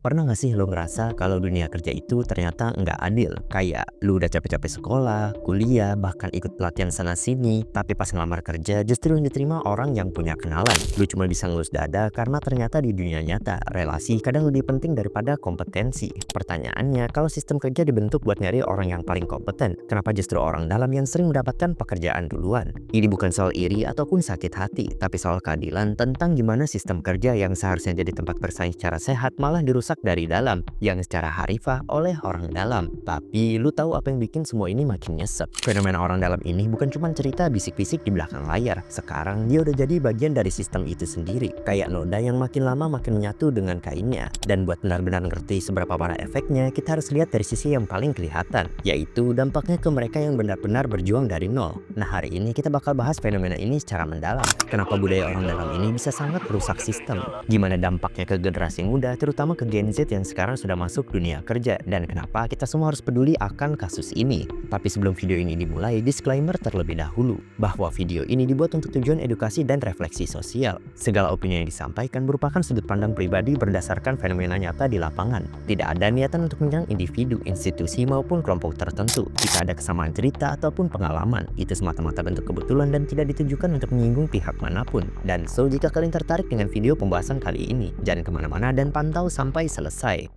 Pernah gak sih lo ngerasa kalau dunia kerja itu ternyata nggak adil? Kayak lu udah capek-capek sekolah, kuliah, bahkan ikut pelatihan sana-sini, tapi pas ngelamar kerja justru yang diterima orang yang punya kenalan. Lu cuma bisa ngelus dada karena ternyata di dunia nyata, relasi kadang lebih penting daripada kompetensi. Pertanyaannya, kalau sistem kerja dibentuk buat nyari orang yang paling kompeten, kenapa justru orang dalam yang sering mendapatkan pekerjaan duluan? Ini bukan soal iri ataupun sakit hati, tapi soal keadilan tentang gimana sistem kerja yang seharusnya jadi tempat bersaing secara sehat malah dirusak dari dalam, yang secara harifah oleh orang dalam. Tapi lu tahu apa yang bikin semua ini makin nyesek? Fenomena orang dalam ini bukan cuma cerita bisik-bisik di belakang layar. Sekarang dia udah jadi bagian dari sistem itu sendiri, kayak noda yang makin lama makin menyatu dengan kainnya. Dan buat benar-benar ngerti seberapa parah efeknya, kita harus lihat dari sisi yang paling kelihatan, yaitu dampaknya ke mereka yang benar-benar berjuang dari nol. Nah, hari ini kita bakal bahas fenomena ini secara mendalam. Kenapa budaya orang dalam ini bisa sangat merusak sistem? Gimana dampaknya ke generasi muda, terutama ke Gen Z yang sekarang sudah masuk dunia kerja, dan kenapa kita semua harus peduli akan kasus ini. Tapi sebelum video ini dimulai, disclaimer terlebih dahulu bahwa video ini dibuat untuk tujuan edukasi dan refleksi sosial. Segala opini yang disampaikan merupakan sudut pandang pribadi berdasarkan fenomena nyata di lapangan. Tidak ada niatan untuk menyerang individu, institusi maupun kelompok tertentu. Jika ada kesamaan cerita ataupun pengalaman, itu semata-mata bentuk kebetulan dan tidak ditujukan untuk menyinggung pihak manapun. Dan jika kalian tertarik dengan video pembahasan kali ini, jangan kemana-mana dan pantau sampai selesai.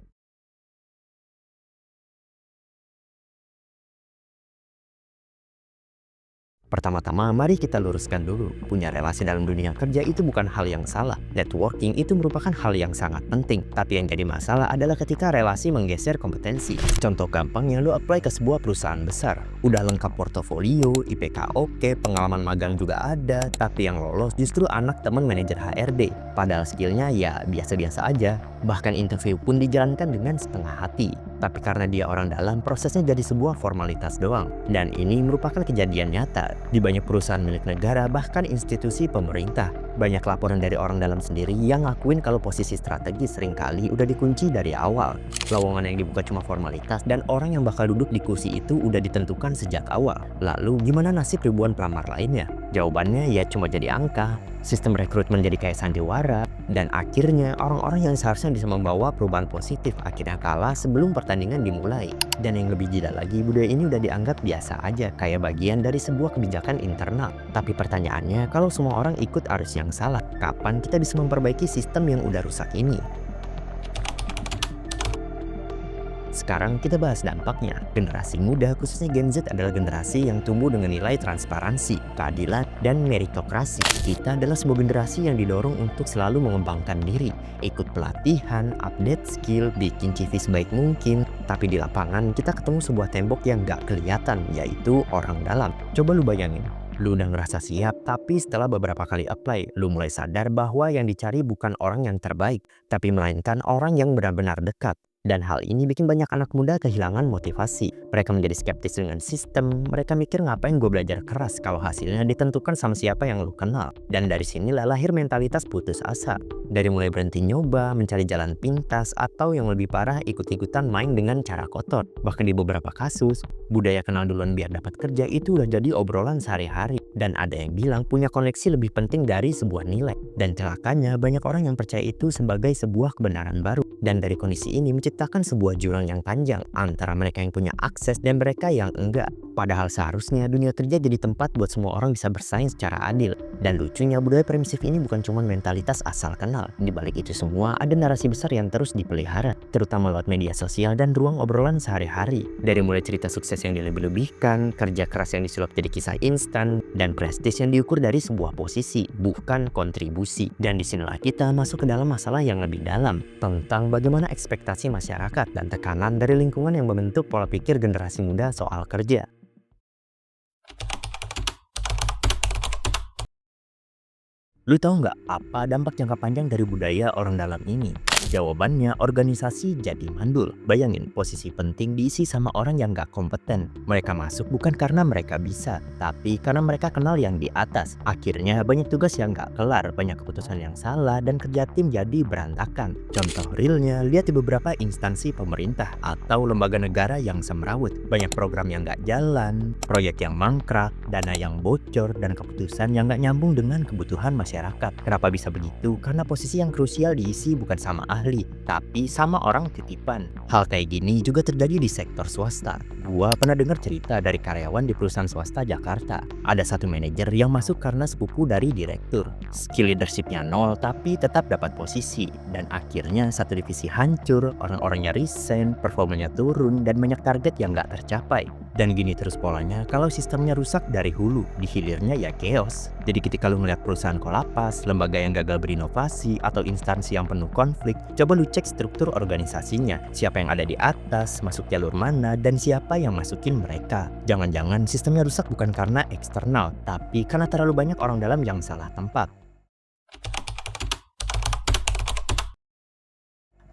Pertama-tama, mari kita luruskan dulu. Punya relasi dalam dunia kerja itu bukan hal yang salah. Networking itu merupakan hal yang sangat penting. Tapi yang jadi masalah adalah ketika relasi menggeser kompetensi. Contoh gampang yang lo apply ke sebuah perusahaan besar. Udah lengkap portofolio, IPK oke, pengalaman magang juga ada. Tapi yang lolos justru anak teman manajer HRD. Padahal skillnya ya biasa-biasa aja. Bahkan interview pun dijalankan dengan setengah hati. Tapi karena dia orang dalam, prosesnya jadi sebuah formalitas doang. Dan ini merupakan kejadian nyata di banyak perusahaan milik negara, bahkan institusi pemerintah. Banyak laporan dari orang dalam sendiri yang ngakuin kalau posisi strategis seringkali udah dikunci dari awal. Lowongan yang dibuka cuma formalitas dan orang yang bakal duduk di kursi itu udah ditentukan sejak awal. Lalu gimana nasib ribuan pelamar lainnya? Jawabannya ya cuma jadi angka. Sistem rekrutmen jadi kayak sandiwara, dan akhirnya orang-orang yang seharusnya bisa membawa perubahan positif akhirnya kalah sebelum pertandingan dimulai. Dan yang lebih gila lagi, budaya ini udah dianggap biasa aja, kayak bagian dari sebuah kebijakan internal. Tapi pertanyaannya, kalau semua orang ikut arus yang salah, kapan kita bisa memperbaiki sistem yang udah rusak ini? Sekarang kita bahas dampaknya. Generasi muda, khususnya Gen Z, adalah generasi yang tumbuh dengan nilai transparansi, keadilan, dan meritokrasi. Kita adalah sebuah generasi yang didorong untuk selalu mengembangkan diri, ikut pelatihan, update skill, bikin CV sebaik mungkin. Tapi di lapangan kita ketemu sebuah tembok yang gak kelihatan, yaitu orang dalam. Coba lu bayangin, lu udah ngerasa siap, tapi setelah beberapa kali apply, lu mulai sadar bahwa yang dicari bukan orang yang terbaik, tapi melainkan orang yang benar-benar dekat. Dan hal ini bikin banyak anak muda kehilangan motivasi. Mereka menjadi skeptis dengan sistem. Mereka mikir, ngapain gue belajar keras kalau hasilnya ditentukan sama siapa yang lu kenal. Dan dari sinilah lahir mentalitas putus asa. Dari mulai berhenti nyoba, mencari jalan pintas, atau yang lebih parah ikut-ikutan main dengan cara kotor. Bahkan di beberapa kasus, budaya kenal duluan biar dapat kerja itu udah jadi obrolan sehari-hari. Dan ada yang bilang punya koneksi lebih penting dari sebuah nilai. Dan celakanya banyak orang yang percaya itu sebagai sebuah kebenaran baru. Dan dari kondisi ini menciptakan sebuah jurang yang panjang antara mereka yang punya akses dan mereka yang enggak. Padahal seharusnya dunia kerja jadi tempat buat semua orang bisa bersaing secara adil. Dan lucunya, budaya permisif ini bukan cuma mentalitas asal kenal. Di balik itu semua ada narasi besar yang terus dipelihara, terutama lewat media sosial dan ruang obrolan sehari-hari. Dari mulai cerita sukses yang dilebih-lebihkan, kerja keras yang disulap jadi kisah instan, dan prestis yang diukur dari sebuah posisi, bukan kontribusi. Dan disinilah kita masuk ke dalam masalah yang lebih dalam, tentang bagaimana ekspektasi masyarakat dan tekanan dari lingkungan yang membentuk pola pikir generasi muda soal kerja. Lu tahu nggak apa dampak jangka panjang dari budaya orang dalam ini? Jawabannya, organisasi jadi mandul. Bayangin, posisi penting diisi sama orang yang gak kompeten. Mereka masuk bukan karena mereka bisa, tapi karena mereka kenal yang di atas. Akhirnya banyak tugas yang gak kelar, banyak keputusan yang salah, dan kerja tim jadi berantakan. Contoh realnya, lihat di beberapa instansi pemerintah atau lembaga negara yang semrawut. Banyak program yang gak jalan, proyek yang mangkrak, dana yang bocor, dan keputusan yang gak nyambung dengan kebutuhan masyarakat. Kenapa bisa begitu? Karena posisi yang krusial diisi bukan sama ahli, tapi sama orang titipan. Hal kayak gini juga terjadi di sektor swasta. Gua pernah dengar cerita dari karyawan di perusahaan swasta Jakarta. Ada satu manajer yang masuk karena sepupu dari direktur. Skill leadershipnya nol, tapi tetap dapat posisi. Dan akhirnya satu divisi hancur, orang-orangnya resign, performanya turun, dan banyak target yang nggak tercapai. Dan gini terus polanya, kalau sistemnya rusak dari hulu, di hilirnya ya chaos. Jadi ketika lu ngeliat perusahaan kolaps, lembaga yang gagal berinovasi, atau instansi yang penuh konflik, coba lu cek struktur organisasinya. Siapa yang ada di atas, masuk jalur mana, dan siapa yang masukin mereka. Jangan-jangan sistemnya rusak bukan karena eksternal, tapi karena terlalu banyak orang dalam yang salah tempat.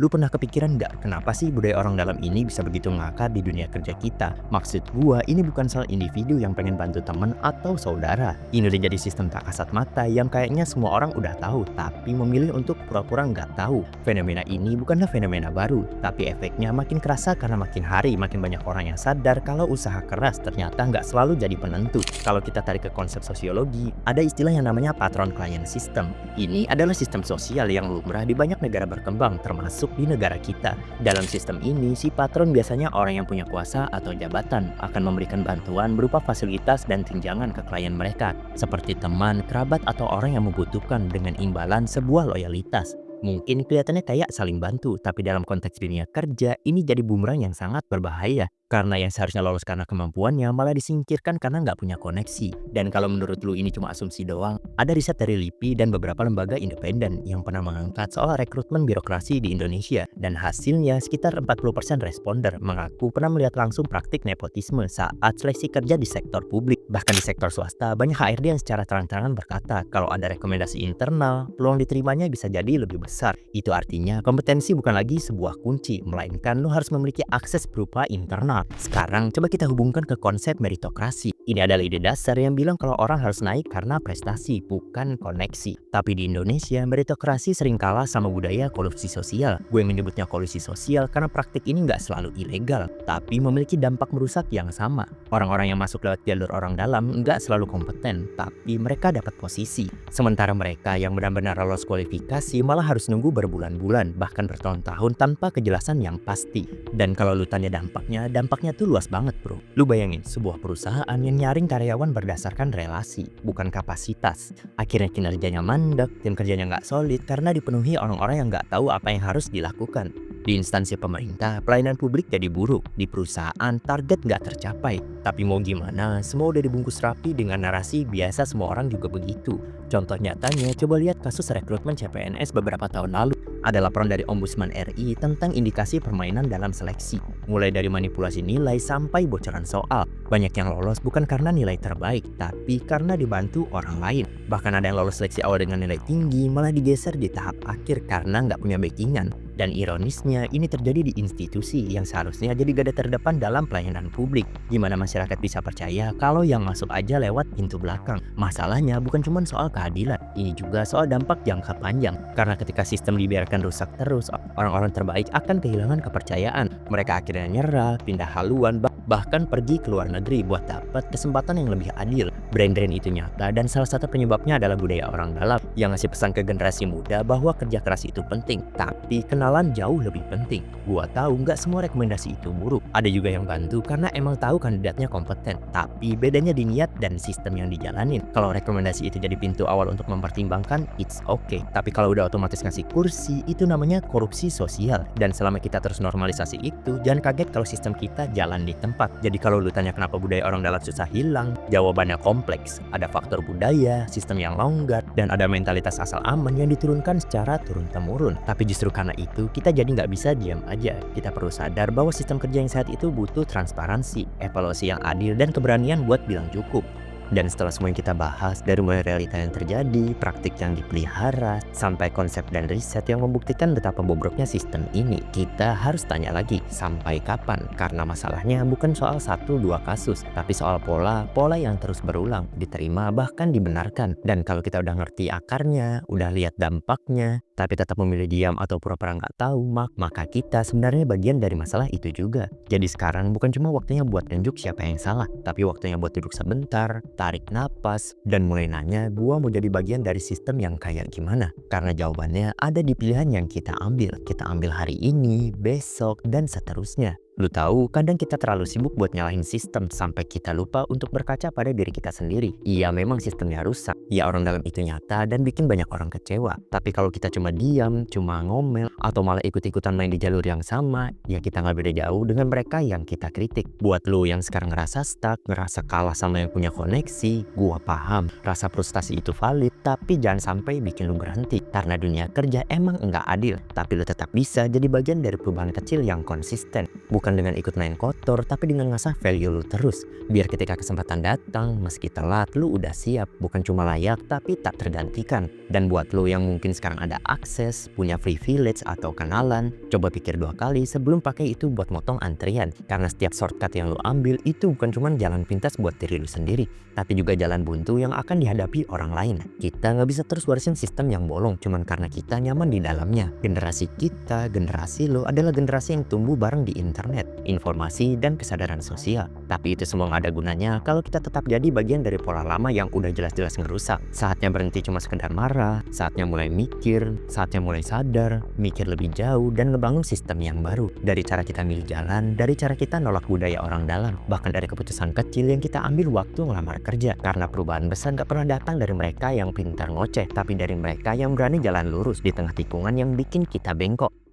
Lu pernah kepikiran nggak kenapa sih budaya orang dalam ini bisa begitu ngakar di dunia kerja kita? Maksud gua, ini bukan soal individu yang pengen bantu temen atau saudara. Ini udah jadi sistem tak kasat mata yang kayaknya semua orang udah tahu, tapi memilih untuk pura-pura nggak tahu. Fenomena ini bukanlah fenomena baru, tapi efeknya makin kerasa karena makin hari makin banyak orang yang sadar kalau usaha keras ternyata nggak selalu jadi penentu. Kalau kita tarik ke konsep sosiologi, ada istilah yang namanya patron-client system. Ini adalah sistem sosial yang lumrah di banyak negara berkembang, termasuk di negara kita. Dalam sistem ini, si patron biasanya orang yang punya kuasa atau jabatan akan memberikan bantuan berupa fasilitas dan tunjangan ke klien mereka, seperti teman, kerabat, atau orang yang membutuhkan dengan imbalan sebuah loyalitas. Mungkin kelihatannya kayak saling bantu, tapi dalam konteks dunia kerja, ini jadi bumerang yang sangat berbahaya. Karena yang seharusnya lolos karena kemampuannya malah disingkirkan karena nggak punya koneksi. Dan kalau menurut lu ini cuma asumsi doang, ada riset dari LIPI dan beberapa lembaga independen yang pernah mengangkat soal rekrutmen birokrasi di Indonesia. Dan hasilnya sekitar 40% responder mengaku pernah melihat langsung praktik nepotisme saat seleksi kerja di sektor publik. Bahkan di sektor swasta, banyak HRD yang secara terang-terangan berkata kalau ada rekomendasi internal, peluang diterimanya bisa jadi lebih besar. Itu artinya kompetensi bukan lagi sebuah kunci, melainkan lu harus memiliki akses berupa internal. Sekarang coba kita hubungkan ke konsep meritokrasi. Ini adalah ide dasar yang bilang kalau orang harus naik karena prestasi, bukan koneksi. Tapi di Indonesia, meritokrasi sering kalah sama budaya kolusi sosial. Gue menyebutnya kolusi sosial karena praktik ini nggak selalu ilegal, tapi memiliki dampak merusak yang sama. Orang-orang yang masuk lewat jalur orang dalam nggak selalu kompeten, tapi mereka dapat posisi. Sementara mereka yang benar-benar lolos kualifikasi malah harus nunggu berbulan-bulan, bahkan bertahun-tahun tanpa kejelasan yang pasti. Dan kalau lu tanya dampaknya tuh luas banget bro. Lu bayangin sebuah perusahaan yang nyaring karyawan berdasarkan relasi, bukan kapasitas. Akhirnya kinerjanya mandek, tim kerjanya nggak solid karena dipenuhi orang-orang yang nggak tahu apa yang harus dilakukan. Di instansi pemerintah, pelayanan publik jadi buruk. Di perusahaan, target nggak tercapai. Tapi mau gimana, semua udah dibungkus rapi dengan narasi biasa semua orang juga begitu. Contoh nyatanya, coba lihat kasus rekrutmen CPNS beberapa tahun lalu. Ada laporan dari Ombudsman RI tentang indikasi permainan dalam seleksi. Mulai dari manipulasi nilai sampai bocoran soal. Banyak yang lolos bukan karena nilai terbaik, tapi karena dibantu orang lain. Bahkan ada yang lolos seleksi awal dengan nilai tinggi, malah digeser di tahap akhir karena nggak punya backingan. Dan ironisnya, ini terjadi di institusi yang seharusnya jadi garda terdepan dalam pelayanan publik. Gimana masyarakat bisa percaya kalau yang masuk aja lewat pintu belakang? Masalahnya bukan cuma soal keadilan, ini juga soal dampak jangka panjang. Karena ketika sistem dibiarkan rusak terus, orang-orang terbaik akan kehilangan kepercayaan. Mereka akhirnya nyerah, pindah haluan, bahkan pergi ke luar negeri buat dapat kesempatan yang lebih adil. Brain drain itu nyata, dan salah satu penyebabnya adalah budaya orang dalam yang ngasih pesan ke generasi muda bahwa kerja keras itu penting, tapi kenalan jauh lebih penting. Gua tahu nggak semua rekomendasi itu buruk. Ada juga yang bantu karena emang tahu kandidatnya kompeten, tapi bedanya di niat dan sistem yang dijalanin. Kalau rekomendasi itu jadi pintu awal untuk mempertimbangkan, it's okay. Tapi kalau udah otomatis ngasih kursi, itu namanya korupsi sosial. Dan selama kita terus normalisasi itu, jangan kaget kalau sistem kita jalan di tempat. Jadi kalau lu tanya kenapa budaya orang dalam susah hilang, jawabannya kompleks. Ada faktor budaya, sistem yang longgar, dan ada mentalitas asal aman yang diturunkan secara turun-temurun. Tapi justru karena itu, kita jadi nggak bisa diam aja. Kita perlu sadar bahwa sistem kerja yang sehat itu butuh transparansi, evaluasi yang adil, dan keberanian buat bilang cukup. Dan setelah semua yang kita bahas, dari mulai realita yang terjadi, praktik yang dipelihara, sampai konsep dan riset yang membuktikan betapa bobroknya sistem ini, kita harus tanya lagi, sampai kapan? Karena masalahnya bukan soal 1-2 kasus, tapi soal pola yang terus berulang, diterima bahkan dibenarkan. Dan kalau kita udah ngerti akarnya, udah lihat dampaknya, tapi tetap memilih diam atau pura-pura nggak tahu, maka kita sebenarnya bagian dari masalah itu juga. Jadi sekarang bukan cuma waktunya buat nunjuk siapa yang salah, tapi waktunya buat duduk sebentar, tarik napas, dan mulai nanya, gua mau jadi bagian dari sistem yang kayak gimana? Karena jawabannya ada di pilihan yang kita ambil. Kita ambil hari ini, besok, dan seterusnya. Lu tahu, kadang kita terlalu sibuk buat nyalahin sistem sampai kita lupa untuk berkaca pada diri kita sendiri. Iya, memang sistemnya rusak. Ya, orang dalam itu nyata dan bikin banyak orang kecewa. Tapi kalau kita cuma diam, cuma ngomel, atau malah ikut-ikutan main di jalur yang sama, ya kita nggak beda jauh dengan mereka yang kita kritik. Buat lu yang sekarang ngerasa stuck, ngerasa kalah sama yang punya koneksi, gua paham. Rasa frustasi itu valid, tapi jangan sampai bikin lu berhenti. Karena dunia kerja emang nggak adil, tapi lu tetap bisa jadi bagian dari perubahan kecil yang konsisten. Bukan dengan ikut main kotor, tapi dengan ngasah value lu terus. Biar ketika kesempatan datang, meski telat, lu udah siap. Bukan cuma layak, tapi tak tergantikan. Dan buat lu yang mungkin sekarang ada akses, punya privilege atau kenalan, coba pikir 2 kali sebelum pakai itu buat motong antrian. Karena setiap shortcut yang lu ambil itu bukan cuma jalan pintas buat diri lu sendiri, tapi juga jalan buntu yang akan dihadapi orang lain. Kita nggak bisa terus warisin sistem yang bolong cuman karena kita nyaman di dalamnya. Generasi kita, generasi lo adalah generasi yang tumbuh bareng di internet, informasi, dan kesadaran sosial. Tapi itu semua nggak ada gunanya kalau kita tetap jadi bagian dari pola lama yang udah jelas-jelas ngerusak. Saatnya berhenti cuma sekedar marah, saatnya mulai mikir, saatnya mulai sadar, mikir lebih jauh, dan ngebangun sistem yang baru. Dari cara kita milih jalan, dari cara kita nolak budaya orang dalam, bahkan dari keputusan kecil yang kita ambil waktu ngelamar kerja. Karena perubahan besar gak pernah datang dari mereka yang pintar ngoceh, tapi dari mereka yang berani jalan lurus di tengah tikungan yang bikin kita bengkok.